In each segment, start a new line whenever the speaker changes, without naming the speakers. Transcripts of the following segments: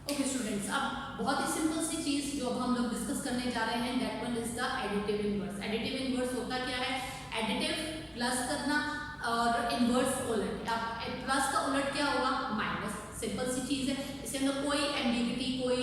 Okay students, अब बहुत ही simple सी चीज जो अब हम लोग डिस्कस करने जा रहे हैं, that one is the additive inverse. Additive inverse होता क्या है? एडिटिव प्लस करना और इनवर्स उलट। अब प्लस का उलट क्या होगा? माइनस। सिंपल सी चीज है, इसके अंदर कोई एम्बिग्यूटी, कोई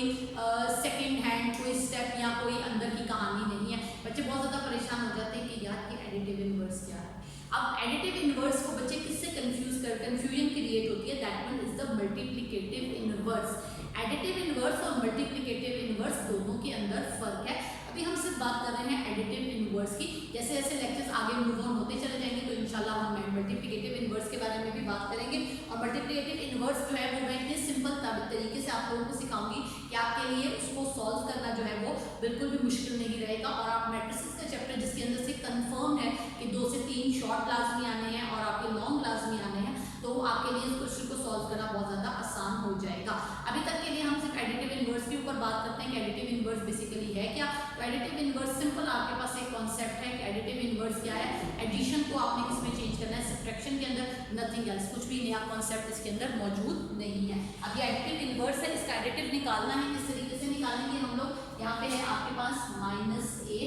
सेकंड हैंड, कोई स्टेप या कोई अंदर की कहानी नहीं है। बच्चे बहुत ज्यादा परेशान हो जाते हैं कि यार कि एडिटिव इनवर्स क्या है। अब एडिटिव इनवर्स को बच्चे किससे कंफ्यूजन क्रिएट होती है, that one is the multiplicative inverse. Additive inverse और मल्टीप्लिकेटिव इनवर्स दोनों के अंदर फर्क है। अभी हम सिर्फ बात कर रहे हैं एडिटिव इनवर्स की। जैसे जैसे लेक्चर्स आगे मूव ऑन होते चले जाएंगे तो इंशाल्लाह हम मल्टीप्लिकेटिव इनवर्स के बारे में भी बात करेंगे। और मल्टीप्लिकेटिव इनवर्स जो है वो मैं इतने सिंपल तरीके से आप लोगों को सिखाऊंगी कि आपके लिए उसको सॉल्व करना जो है वो बिल्कुल भी मुश्किल नहीं रहेगा। और आप मैट्रिसेस का चैप्टर जिसके अंदर से कंफर्म है कि 2 से 3 शॉर्ट लाजमी आने हैं और आपके लॉन्ग लाजमी आने हैं, तो आपके लिए इस क्वेश्चन को सॉल्व करना बहुत ज़्यादा आसान हो जाएगा। अभी तक के लिए हम सिर्फ एडिटिव इनवर्स के ऊपर बात करते हैं कि एडिटिव इनवर्स बेसिकली है क्या। तो एडिटिव इनवर्स सिंपल आपके पास एक कॉन्सेप्ट है कि एडिटिव इनवर्स क्या है। एडिशन को आपने किस में चेंज करना है? सब्ट्रैक्शन के अंदर, नथिंग एल्स। कुछ भी नया कॉन्सेप्ट इसके अंदर मौजूद नहीं है। अब ये एडिटिव इनवर्स है, इसका एडिटिव निकालना है। किस तरीके से निकालेंगे हम लोग? यहाँ पे है आपके पास -a,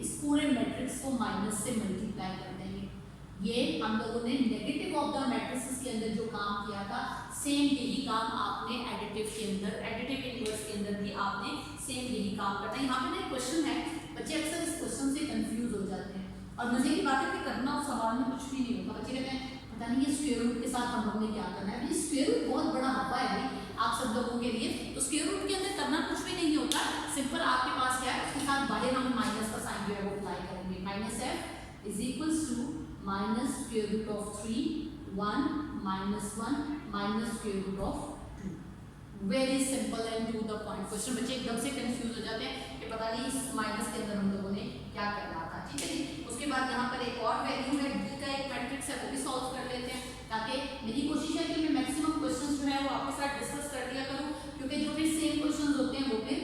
इस पूरे मैट्रिक्स को माइनस से मल्टीप्लाई कर देंगे। ये हम लोगों ने नेगेटिव ऑफ द मैट्रिसेस के अंदर जो काम किया था, सेम यही काम आपने एडिटिव के अंदर, एडिटिव इनवर्स के अंदर भी आपने सेम यही काम करना है। यहाँ पे ना क्वेश्चन है, बच्चे अक्सर इस क्वेश्चन से कंफ्यूज हो जाते हैं और मजे की बात है कि करना और सवाल में कुछ भी नहीं होता। बच्चे कहते हैं पता नहीं ये स्क्वायर रूट के साथ हम लोग ने क्या करना है। ये स्क्वायर रूट बहुत बड़ा हवा है भाई आप सब लोगों के लिए। तो स्क्वायर रूट के अंदर करना कुछ भी नहीं होता, सिंपल आपके पास क्या है, उसके साथ बाहर हम माइनस का साइन जो है वो अप्लाई करेंगे। -f is equals to minus square root of 3, 1 -1 minus square root of 2। Very simple and to the point question. बच्चे एकदम से कंफ्यूज हो जाते हैं कि पता नहीं इस माइनस के अंदर हम लोगों ने क्या करना था। ठीक है जी। उसके बाद यहाँ पर एक और वैल्यू है, d का एक मैट्रिक्स है, वो भी सॉल्व कर लेते हैं ताकि मेरी कोशिश है कि मैं मैक्सिमम क्वेश्चंस जो है वो आपके साथ डिस्कस कर लिया करूँ, क्योंकि जो फिर सेम क्वेश्चंस होते हैं वो फिर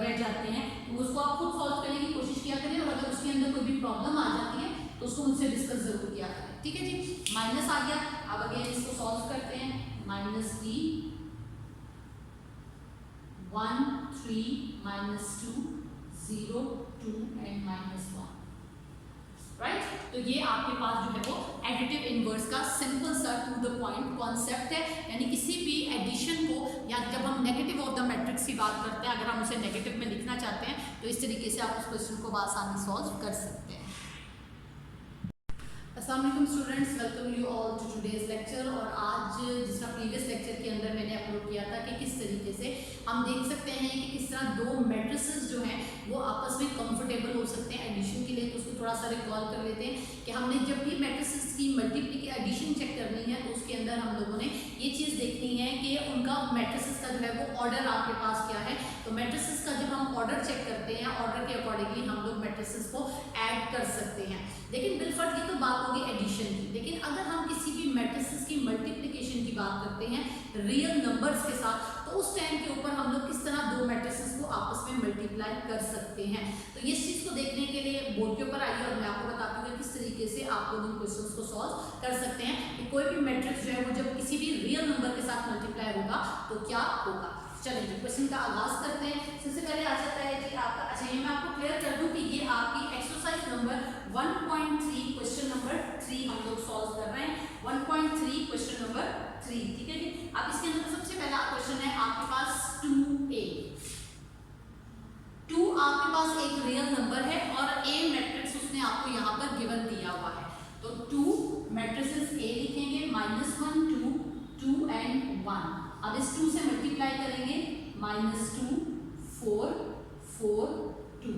रह जाते हैं। तो उसको आप खुद सॉल्व करने की कोशिश किया करें और अगर उसके अंदर कोई भी प्रॉब्लम आ जाती है तो उसको मुझसे डिस्कस जरूर किया करें। ठीक है जी। माइनस आ गया, अब अगेन इसको सॉल्व करते हैं। -d 1 3 -2 0 2 and -1, right. तो ये आपके पास जो है वो एडिटिव इनवर्स का सिंपल सा टू द पॉइंट कॉन्सेप्ट है। यानी किसी भी एडिशन को, या जब हम नेगेटिव ऑफ द मैट्रिक्स की बात करते हैं, अगर हम उसे नेगेटिव में लिखना चाहते हैं तो इस तरीके से आप उस क्वेश्चन को आसानी सॉल्व कर सकते हैं। अस्सलाम वालेकुम students, welcome you all to today's lecture. और आज जिस तरह प्रीवियस लेक्चर के अंदर मैंने अपलोड किया था कि किस तरीके से हम देख सकते हैं कि किस तरह दो मैट्रिसेस जो हैं वो आपस में कंफर्टेबल हो सकते हैं एडिशन के लिए। तो उसको थोड़ा सा रिकॉल कर लेते हैं कि हमने जब भी मैट्रिसेस की मल्टीप्लिकेशन एडिशन चेक करनी है तो उसके अंदर हम लोगों ने ये चीज़ देखनी है कि उनका मैट्रिसेस का जो है वो ऑर्डर आपके पास क्या है। तो मैट्रिसेस का जब हम ऑर्डर चेक करते हैं, ऑर्डर के अकॉर्डिंगली हम लोग मैट्रिसेस को ऐड कर सकते हैं। लेकिन बिलफर्ट की तो बात होगी एडिशन की, लेकिन अगर हम किसी भी मैट्रिसेस की मल्टीप्लिकेशन की बात करते हैं रियल नंबर्स के साथ, तो उस टाइम के ऊपर हम लोग किस तरह दो मैट्रिसेस को आपस में मल्टीप्लाई कर सकते हैं। तो इस चीज़ को देखने के लिए बोर्ड के ऊपर आइए और मैं आपको बताती हूँ किस तरीके से आप लोग इन क्वेश्चंस को सॉल्व कर सकते हैं कि कोई भी मैट्रिक्स जो है वो जब किसी भी रियल नंबर के साथ मल्टीप्लाई होगा तो क्या होगा। चलिए क्वेश्चन का आगाज करते हैं। सबसे पहले आ जाता है कि आपका, अच्छा ये मैं आपको क्लियर कर दूं कि ये आपकी एक्सरसाइज नंबर 1.3 क्वेश्चन नंबर 3 हम लोग सॉल्व कर रहे हैं। 1.3 क्वेश्चन नंबर 3, ठीक है जी। अब इसके अंदर सबसे पहला क्वेश्चन है आपके पास 2a। 2 आपके पास एक रियल नंबर है और a मैट्रिक्स उसने आपको यहाँ पर गिवन दिया हुआ है। तो 2 मैट्रिसेस a लिखेंगे, -1 2 2 एंड 1। अब इस 2 से मल्टीप्लाई करेंगे, -2 4 4 2।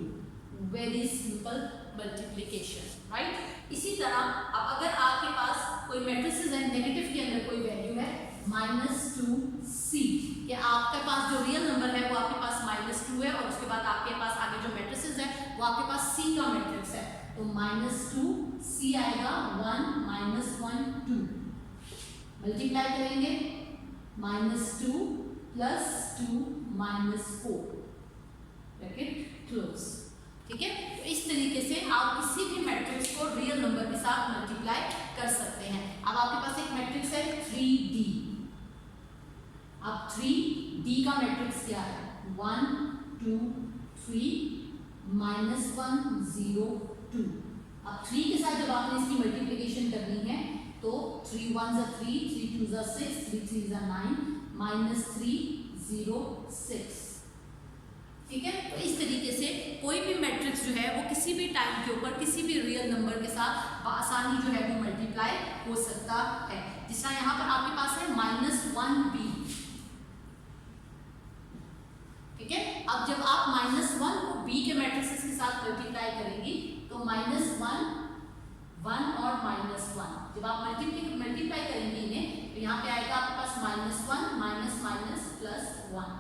Very simple multiplication, right. इसी तरह अब अगर आपके पास कोई मैट्रिसेस है, नेगेटिव के अंदर कोई वैल्यू है -2c, कि आपके पास जो रियल नंबर है वो आपके पास -2 है और उसके बाद आपके पास आगे जो मैट्रिसेस है वो आपके पास c का मैट्रिक्स है। तो -2c आएगा, 1 -1 2। मल्टीप्लाई करेंगे, -2 + 2 -4, ब्रैकेट क्लोज। ठीक है। तो इस तरीके से आप किसी भी मैट्रिक्स को रियल नंबर के साथ मल्टीप्लाई कर सकते हैं। अब आपके पास एक मैट्रिक्स है 3D। अब 3D का मैट्रिक्स क्या है, 1 2 3 -1 0 2। अब 3 के साथ जब आपने इसकी मल्टीप्लिकेशन करनी है तो 3 1 3 3 2 6 3 3 9 -3 0 6। ठीक है, तो इस तरीके से कोई भी मैट्रिक्स जो है वो किसी भी टाइम के ऊपर किसी भी रियल नंबर के साथ आसानी जो है वो मल्टीप्लाई हो सकता है। जिस तरह यहाँ पर आपके पास है -1b। ठीक है, अब जब आप -1 को b के मैट्रिक्स के साथ मल्टीप्लाई करेंगी तो -1 1 और -1 जब आप मल्टीप्लाई करेंगे इन्हें तो यहाँ पे आएगा आपके पास -1 माइनस प्लस 1।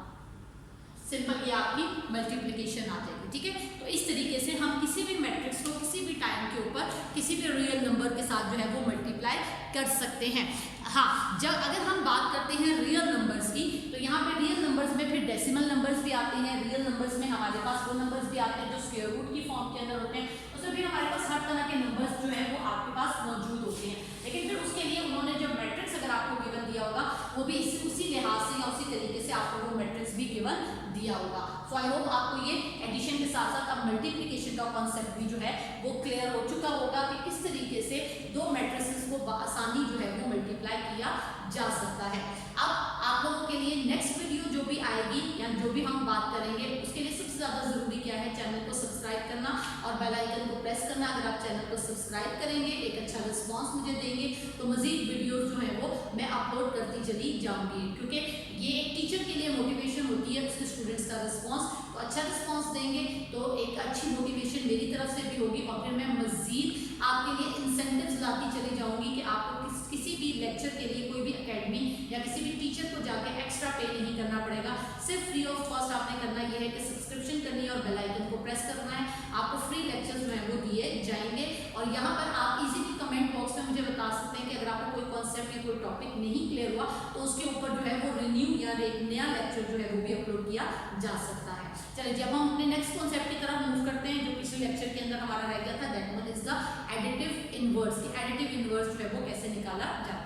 सिंपल ये आपकी मल्टीप्लिकेशन आ जाएगी। ठीक है, तो इस तरीके से हम किसी भी मैट्रिक्स को किसी भी टाइम के ऊपर किसी भी रियल नंबर के साथ जो है वो मल्टीप्लाई कर सकते हैं। हाँ, जब अगर हम बात करते हैं रियल नंबर्स की तो यहाँ पे रियल नंबर्स में फिर डेसिमल नंबर्स भी आते हैं। रियल नंबर्स में हमारे पास वो नंबर्स भी आते हैं जो स्क्वायर रूट की फॉर्म के अंदर होते हैं। उसमें भी हमारे पास हर तरह के नंबर्स जो है वो आपके पास मौजूद होते हैं। लेकिन फिर उसके लिए उन्होंने जो मैट्रिक्स अगर आपको गिवन दिया होगा वो भी उसी लिहाज से या उसी तरीके से आपको वो मैट्रिक्स भी गिवन दिया होगा। सो आई होप आपको ये एडिशन के साथ साथ अब मल्टीप्लिकेशन का कॉन्सेप्ट भी जो है वो क्लियर हो चुका होगा कि किस तरीके से दो मैट्रिसेस को आसानी जो है वो मल्टीप्लाई किया जा सकता है। अब आप लोगों के लिए नेक्स्ट वीडियो जो भी आएगी या जो भी हम बात करेंगे उसके लिए सबसे ज़्यादा ज़रूरी क्या है, चैनल को सब्सक्राइब करना और बेल आइकन को प्रेस करना। अगर आप चैनल को सब्सक्राइब करेंगे, एक अच्छा रिस्पॉन्स मुझे देंगे तो मज़ीद वीडियोज़ जो है वो मैं अपलोड करती चली जाऊँगी, क्योंकि ये एक टीचर के लिए मोटिवेशन होती है उसके स्टूडेंट्स का रिस्पॉन्स। तो अच्छा रिस्पॉन्स देंगे तो एक अच्छी मोटिवेशन मेरी तरफ से भी होगी और फिर मैं मज़ीद आपके लिए इंसेंटिव्स लाती चली जाऊँगी कि आपको किसी भी लेक्चर के लिए कोई भी एकेडमी या किसी भी टीचर को जाके एक्स्ट्रा पे नहीं करना पड़ेगा। सिर्फ फ्री ऑफ कॉस्ट आपने करना ये है कि सब्सक्रिप्शन करनी है और बेल आइकन को प्रेस करना है। आपको फ्री लेक्चर्स जो है वो दिए जाएंगे और यहाँ पर आप इजीली कमेंट बॉक्स में मुझे बता सकते हैं कि अगर आपको कोई कॉन्सेप्ट या कोई टॉपिक नहीं क्लियर हुआ तो उसके ऊपर जो है वो रिन्यू या एक नया लेक्चर जो है वो भी अपलोड किया जा सकता है। चलिए, जब हम अपने नेक्स्ट कॉन्सेप्ट की तरफ मूव करते हैं जो पिछले लेक्चर के अंदर हमारा रह गया था, that one is the additive inverse. Additive inverse जो है वो कैसे निकाला जाता है।